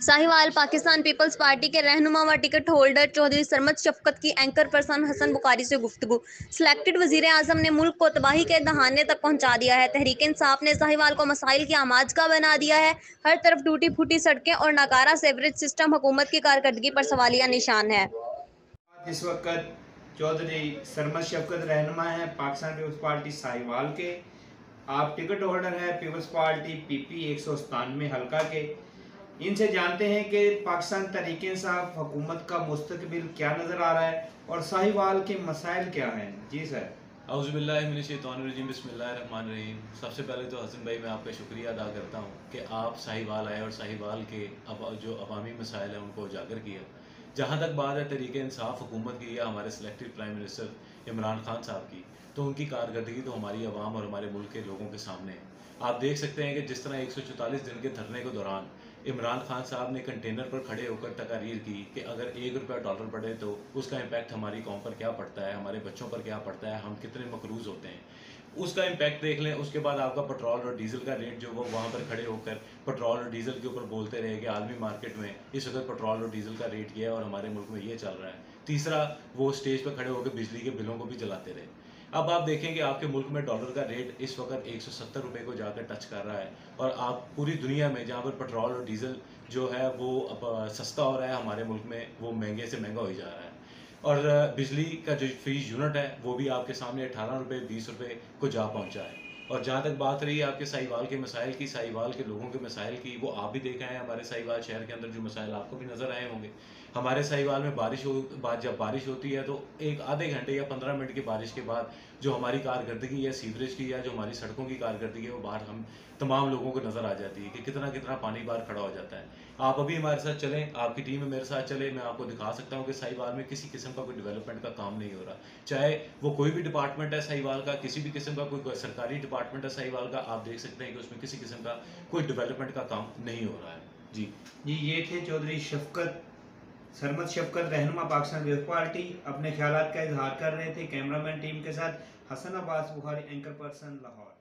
Sahiwal Pakistan peoples party के रहनुमा व टिकट होल्डर चौधरी सरमद शफकत की एंकर पर्सन हसन बुखारी से गुफ्तगू। सिलेक्टेड वजीर आजम ने मुल्क को तबाही के दहाने तक पहुंचा दिया है। तहरीक इंसाफ ने साहिवाल को मसाइल की आमाजगा बना दिया है। हर तरफ टूटी फूटी सड़कें और नाकारा सेवरेज सिस्टम हुकूमत की कारकर्दगी पर सवालिया निशान है। इस वक्त चौधरी सरमद शफकत रहनुमा है पाकिस्तान पीपल्स पार्टी साहिवाल के। आप टिकट होल्डर हैं पीपल्स पार्टी पीपी 197 हल्का के। इनसे जानते हैं कि पाकिस्तान तहरीक इंसाफ हुकूमत का मुस्तकबिल क्या नज़र आ रहा है और साहिवाल के मसाइल क्या हैं। जी सर। औज़ुबिल्लाहिमिनश्शैतानिर्रजीम बिस्मिल्लाहिर्रहमानिर्रहीम। सबसे पहले तो हसन भाई मैं आपका शुक्रिया अदा करता हूँ कि आप साहिवाल आए और साहिवाल के जो अवामी मसाइल हैं उनको उजागर किया। जहाँ तक बात है तहरीक इंसाफ हुकूमत की या हमारे selected prime minister Imran Khan साहब की, तो उनकी कारकर्दगी तो हमारी आवाम और हमारे मुल्क के लोगों के सामने है। आप देख सकते हैं कि जिस तरह 144 दिन के धरने के दौरान इमरान खान साहब ने कंटेनर पर खड़े होकर तकारीर की कि अगर $1 बढ़े तो उसका इम्पैक्ट हमारी कौम पर क्या पड़ता है, हमारे बच्चों पर क्या पड़ता है, हम कितने मकरूज़ होते हैं, उसका इम्पैक्ट देख लें। उसके बाद आपका पेट्रोल और डीजल का रेट जो वो वहाँ पर खड़े होकर पेट्रोल और डीजल के ऊपर बोलते रहे कि आलमी मार्केट में इस वक्त पेट्रोल और डीजल का रेट ये है और हमारे मुल्क में ये चल रहा है। तीसरा, वो स्टेज पर खड़े होकर बिजली के बिलों को भी जलाते रहे। अब आप देखें कि आपके मुल्क में डॉलर का रेट इस वक्त 170 रुपये को जाकर टच कर रहा है और आप पूरी दुनिया में जहाँ पर पेट्रोल और डीजल जो है वो अब सस्ता हो रहा है, हमारे मुल्क में वो महंगे से महंगा हो जा रहा है। और बिजली का जो फीस यूनिट है वो भी आपके सामने 18 रुपये 20 रुपये को जा पहुंचा है। और जहाँ तक बात रही आपके साहिवाल के मसाइल की, साहिवाल के लोगों के मसाइल की, वो आप भी देख आए हैं। हमारे साहिवाल शहर के अंदर जो मसाइल आपको भी नज़र आए होंगे। हमारे साहिवाल में जब बारिश होती है तो एक आधे घंटे या 15 मिनट की बारिश के बाद जो हमारी कारकर्दगी है सीवरेज की या जो हमारी सड़कों की कारकर्दगी है वो बाहर हम तमाम लोगों को नज़र आ जाती है कि कितना कितना पानी बाहर खड़ा हो जाता है। आप अभी हमारे साथ चलें, आपकी टीम में मेरे साथ चले, मैं आपको दिखा सकता हूँ कि साहिवाल में किसी किस्म का कोई डेवलपमेंट का काम नहीं हो रहा। चाहे वो कोई भी डिपार्टमेंट है साहिवाल का, किसी भी किस्म का कोई सरकारी डिपार्टमेंट है साहिवाल का, आप देख सकते हैं कि उसमें किसी किस्म का कोई डेवलपमेंट का काम नहीं हो रहा है। जी ये थे चौधरी सरमद शफकत रहनुमा पाकिस्तान पीपल्स पार्टी। अपने ख्यालात का इजहार कर रहे थे कैमरामैन टीम के साथ। Hasan Abbas Bukhari, anchor person, Lahore.